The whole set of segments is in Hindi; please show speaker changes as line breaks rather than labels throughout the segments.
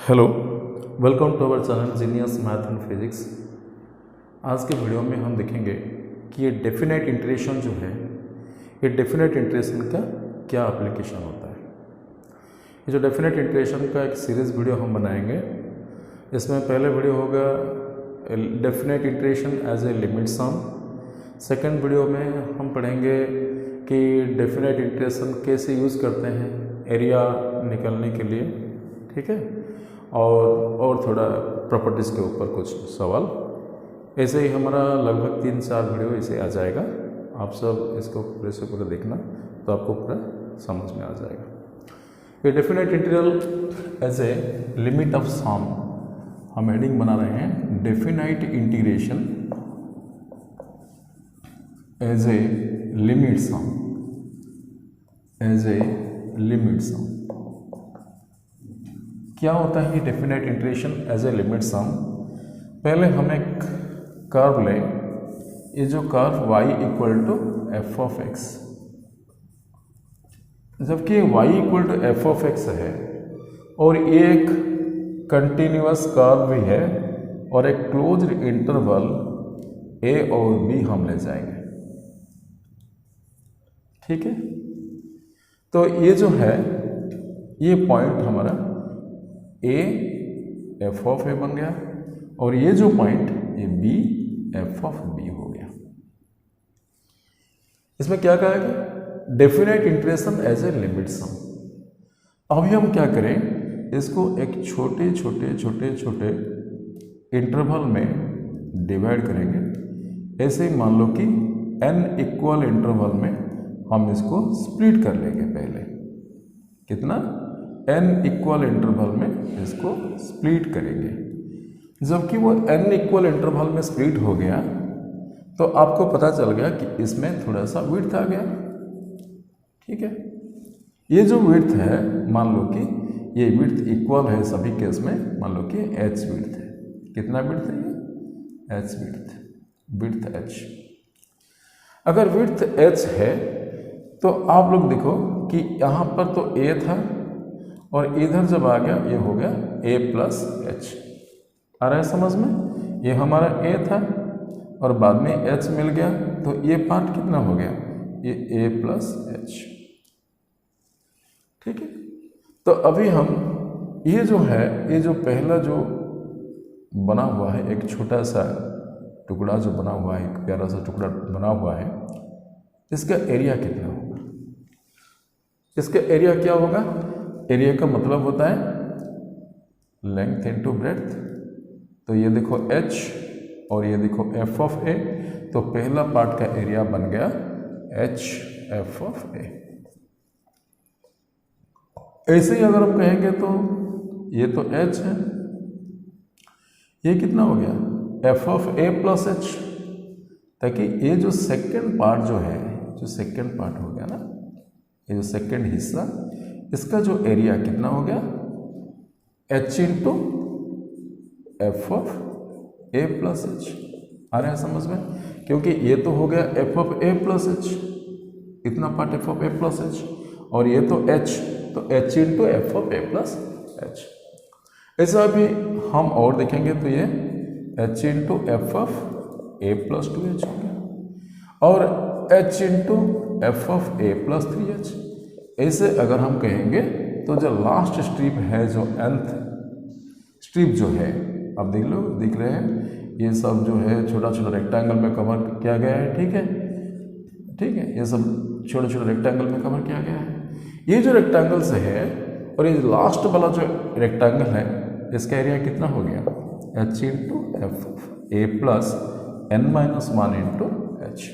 Hello, welcome to our channel genius math and physics. आज के वीडियो में हम देखेंगे कि ये डेफिनेट इंटीग्रेशन जो है, ये डेफिनेट इंटीग्रेशन का क्या एप्लीकेशन होता है। ये जो डेफिनेट इंटीग्रेशन का एक सीरीज़ वीडियो हम बनाएंगे। इसमें पहले वीडियो होगा definite integration as a limit sum. Second video में हम पढ़ेंगे कि डेफिनेट इंटीग्रेशन कैसे यूज़ करते हैं एरिया निकालने के लिए, ठीक है, और थोड़ा प्रॉपर्टीज़ के ऊपर कुछ सवाल। ऐसे ही हमारा लगभग 3-4 वीडियो ऐसे आ जाएगा। आप सब इसको पूरे से पूरा देखना तो आपको पूरा समझ में आ जाएगा। ये definite integral as a limit of sum हम हेडिंग बना रहे हैं। Definite integration as a limit sum, as a limit sum. क्या होता है ये definite integration as a limit sum? पहले हम एक कर्व लें। ये जो curve y equal to f of x, जबकि y equal to f of x है और ये एक कंटिन्यूअस कर्व भी है और एक क्लोज्ड इंटरवल a और b हम ले जाएंगे, ठीक है। तो ये जो है, ये पॉइंट हमारा a एफ ऑफ ए बन गया और ये जो पॉइंट ये b एफ ऑफ b हो गया। इसमें क्या कहा गया? Definite integration as a limit sum. अभी हम क्या करें, इसको एक छोटे छोटे छोटे छोटे इंटरवल में डिवाइड करेंगे। ऐसे ही मान लो कि n इक्वल इंटरवल में हम इसको स्प्लिट कर लेंगे। पहले कितना? n इक्वल इंटरवल में इसको स्प्लिट करेंगे। जबकि वो n इक्वल इंटरवल में स्प्लिट हो गया तो आपको पता चल गया कि इसमें थोड़ा सा विड्थ आ गया, ठीक है। ये जो विड्थ है, मान लो कि ये विड्थ इक्वल है सभी केस में। मान लो कि h विड्थ है। कितना विड्थ है ये? h width h। अगर विड्थ h है तो आप लोग देखो कि यहाँ पर तो a था और इधर जब आ गया ये हो गया a प्लस h। आ रहा है समझ में? ये हमारा a था और बाद में h मिल गया तो ये पार्ट कितना हो गया? ये a प्लस h, ठीक है। तो अभी हम ये जो है, ये जो पहला जो बना हुआ है एक छोटा सा टुकड़ा जो बना हुआ है, एक प्यारा सा टुकड़ा बना हुआ है, इसका एरिया कितना होगा? इसका एरिया क्या होगा? एरिया का मतलब होता है लेंथ इनटू ब्रेड्थ। तो ये देखो h और ये देखो f ऑफ a, तो पहला पार्ट का एरिया बन गया h f ऑफ a। ऐसे ही अगर हम कहेंगे तो ये तो h है, ये कितना हो गया? f of a plus h। ताकि ये जो सेकेंड पार्ट जो है, जो सेकेंड पार्ट हो गया ना, ये जो सेकेंड हिस्सा, इसका जो एरिया कितना हो गया? h into f of a plus h. आ रहा है समझ में? क्योंकि ये तो हो गया f of a plus h, इतना part f of a plus h, और ये तो h, तो h into f of a plus h. ऐसा भी हम और देखेंगे तो ये h into f of a plus 2h हो गया और h into f of a plus 3h। ऐसे अगर हम कहेंगे तो जो लास्ट स्ट्रिप है, जो nth स्ट्रिप जो है, आप देख लो, दिख रहे हैं, ये सब जो है छोटा छोटा रेक्टेंगल में कवर किया गया है, ठीक है, ठीक है। ये सब छोटे छोटे रेक्टेंगल में कवर किया गया है। ये जो रेक्टेंगल से है और ये लास्ट वाला जो रेक्टेंगल है, इसका एरिया कितना हो गया? h into f of a plus n minus 1 into h।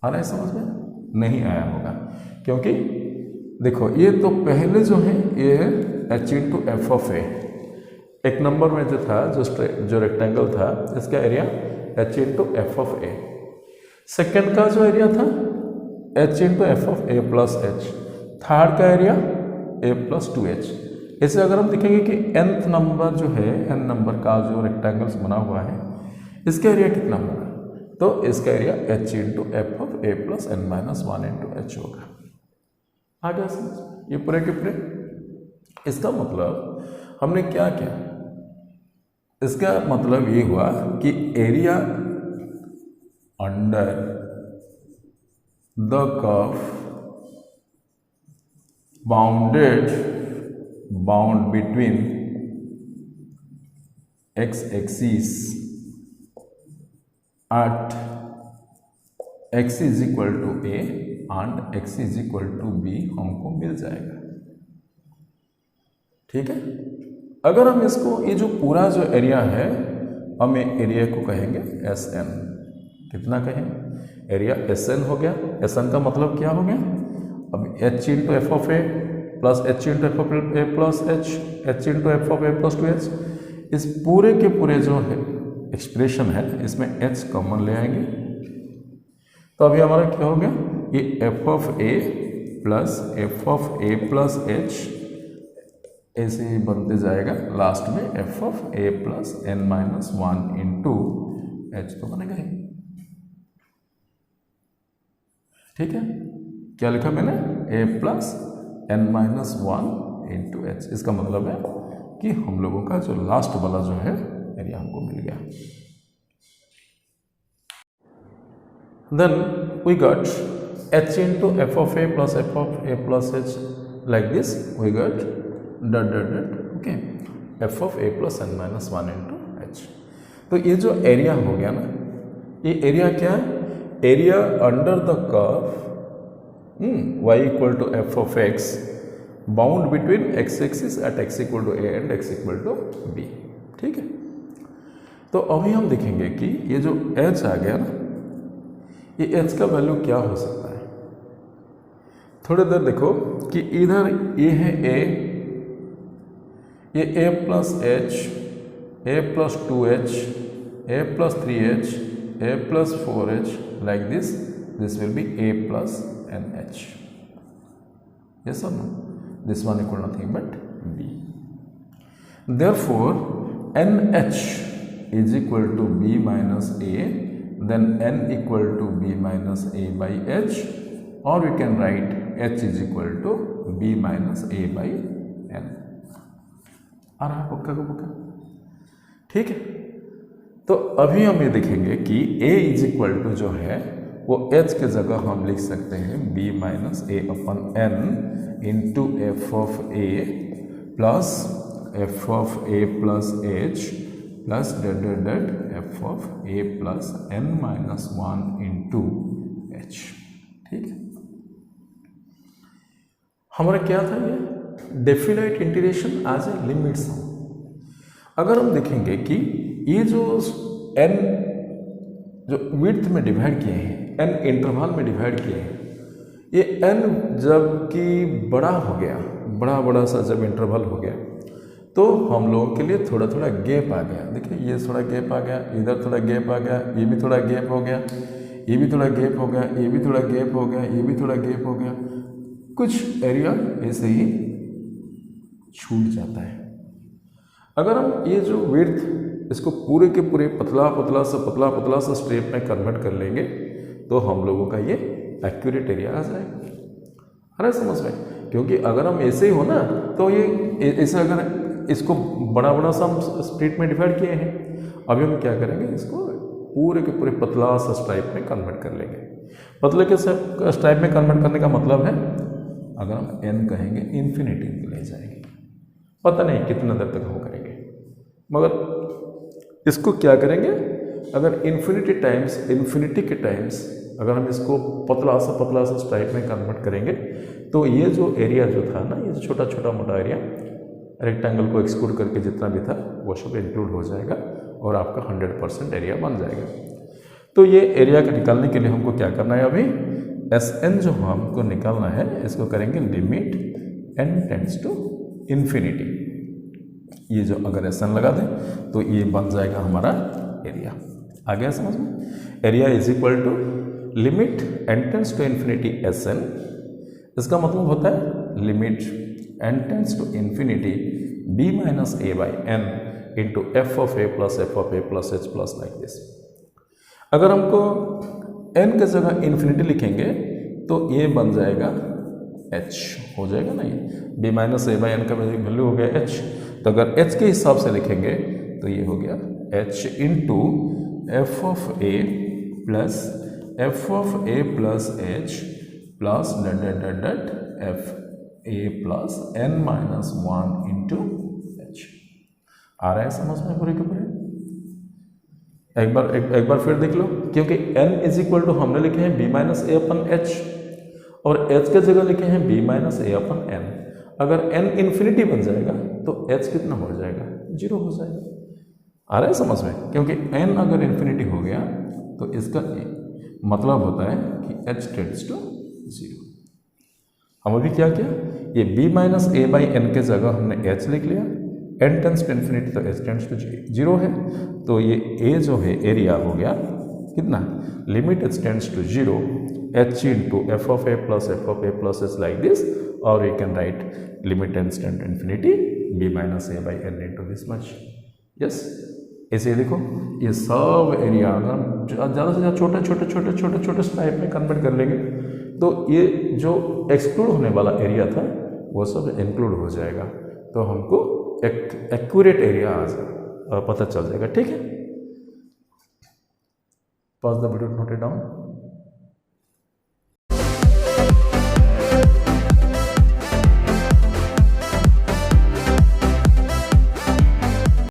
आ रहा है समझ में? नहीं आया होगा, क्योंकि देखो ये तो पहले जो है ये है h इंटू एफ ऑफ ए। एक नंबर में जो था, जो रेक्टेंगल था, इसका area h into f of A. Second का जो एरिया था h into f of a plus h। Third का एरिया a प्लस 2h। ऐसे अगर हम देखेंगे कि nth नंबर जो है, n नंबर का जो रेक्टेंगल्स बना हुआ है, इसका एरिया कितना होगा? तो इसका area h into f of a plus n minus 1 into h होगा। आ गया समझ? ये पूरे के पूरे। इसका मतलब हमने क्या किया, इसका मतलब ये हुआ कि area under the curve bound between x axis at x is equal to A and x is equal to B हमको मिल जाएगा। ठीक है, अगर हम इसको ये जो पूरा जो एरिया है हम एरिया को कहेंगे एस एन। कितना कहें, एरिया एस एन हो गया। एस एन का मतलब क्या हो गया, अब H into f of a plus H into f of a plus H into f of a plus 2h, इस पूरे के पूरे जो है एक्सप्रेशन है इसमें h कॉमन ले आएंगे तो अभी हमारा क्या हो गया, ये f of a plus h ऐसे ही बनते जाएगा, लास्ट में f of a plus n minus 1 into h तो बनेगा ही। ठीक है, क्या लिखा मैंने, a plus n minus 1 into h. इसका मतलब है कि हम लोगों का जो लास्ट वाला जो है एरिया हमको मिल गया। Then we got h into f of a plus h like this, we got dot dot dot okay f of a plus n minus 1 into h. तो ये जो एरिया हो गया ना, ये एरिया क्या है, area under the curve y equal to f of x bound between x axis at x equal to a and x equal to b। ठीक है, तो अभी हम देखेंगे कि ये जो h आ गया ना, ये h का वैल्यू क्या हो सकता है। थोड़ी देर देखो कि इधर ये है a, ये a plus h, a plus 2h, a plus 3h, a plus 4h like this will be a plus nh। yes or no, this one equal nothing but b, therefore nh is equal to b minus a, then n equal to b minus a by h, or we can write h is equal to b minus a by n। आ रहा है पक्का को पक्का। ठीक है, तो अभी हम ये देखेंगे कि a इज इक्वल टू जो है वो h के जगह हम लिख सकते हैं b minus a upon n into f of a plus f of a plus h plus dot dot dot f of a plus n minus 1 into h। ठीक है, हमारा क्या था, ये definite integration as a limit sum. अगर हम देखेंगे कि ये जो n जो विड्थ में डिवाइड किए हैं, n इंटरवल में डिवाइड किए हैं, ये n जब कि बड़ा हो गया, बड़ा सा जब इंटरवल हो गया तो हम लोगों के लिए थोड़ा थोड़ा गैप आ गया। देखिए ये थोड़ा गैप आ गया, इधर थोड़ा गैप आ गया, ये भी थोड़ा गैप हो गया, ये भी थोड़ा गैप हो गया, ये भी थोड़ा गैप हो गया, ये भी थोड़ा गैप हो गया, कुछ एरिया ऐसे ही छूट जाता है। अगर हम ये जो विड्थ इसको पूरे के पूरे पतला सा स्ट्रेप में कन्वर्ट कर लेंगे तो हम लोगों का ये एक्यूरेट एरिया आ जाएगा। अरे समझ में, क्योंकि अगर हम ऐसे ही हो ना तो ये ऐसे अगर इसको बड़ा सा हम स्प्लिट में डिवाइड किए हैं, अभी हम क्या करेंगे, इसको पूरे के पूरे पतला सा स्ट्राइप में कन्वर्ट कर लेंगे। पतले के स्ट्राइप में कन्वर्ट करने का मतलब है अगर हम n कहेंगे इन्फिनिटी के ले जाएंगे, पता नहीं कितना देर तक हम करेंगे, मगर इसको क्या करेंगे, अगर इन्फिनिटी के टाइम्स अगर हम इसको पतला सा स्ट्राइप में कन्वर्ट करेंगे तो ये जो एरिया जो था ना, ये छोटा मोटा एरिया रेक्टेंगल को एक्सक्लूड करके जितना भी था वो सब इंक्लूड हो जाएगा और आपका 100% एरिया बन जाएगा। तो ये एरिया का निकालने के लिए हमको क्या करना है, अभी Sn जो हमको निकालना है इसको करेंगे limit n tends to infinity. ये जो अगर Sn लगा दें तो ये बन जाएगा हमारा एरिया। आ गया समझ में, area is equal to limit n tends to infinity Sn। इसका मतलब होता है limit n tends to infinity b minus a by n into f of a plus h plus like this. अगर हमको n के जगह इन्फिनिटी लिखेंगे तो ये बन जाएगा h हो जाएगा ना ये b minus a by n का वैल्यू हो गया h। तो अगर h के हिसाब से लिखेंगे तो ये हो गया h into f of a plus f of a plus h plus dot f a plus n minus 1 into h. आ रहा है समझ में पूरे के पूरे? एक बार फिर देख लो, क्योंकि n इज इक्वल टू हमने लिखे हैं b माइनस ए अपन एच और h के जगह लिखे हैं b माइनस ए अपन n। अगर n इन्फिनिटी बन जाएगा तो h कितना हो जाएगा? 0 हो जाएगा। आ रहा है समझ में? क्योंकि n अगर इन्फिनिटी हो गया तो इसका मतलब होता है कि h टेंड्स टू 0। हम अभी क्या किया, ये b minus a by n के जगह हमने h लिख लिया, n टेंड्स टू इन्फिनिटी तो h टेंड्स टू 0 है। तो ये a जो है एरिया हो गया कितना, limit h tends to 0 h into f of a plus h like this, और you can write limit tends to infinity b minus a by n into this much. Yes, ऐसे देखो ये सब एरिया अगर ज़्यादा से ज़्यादा छोटे टाइप में कन्वर्ट कर लेंगे तो ये जो एक्सक्लूड होने वाला एरिया था वो सब इंक्लूड हो जाएगा, तो हमको एक एक्यूरेट एरिया आ जाएगा, पता चल जाएगा। ठीक है, pause the video, note it down.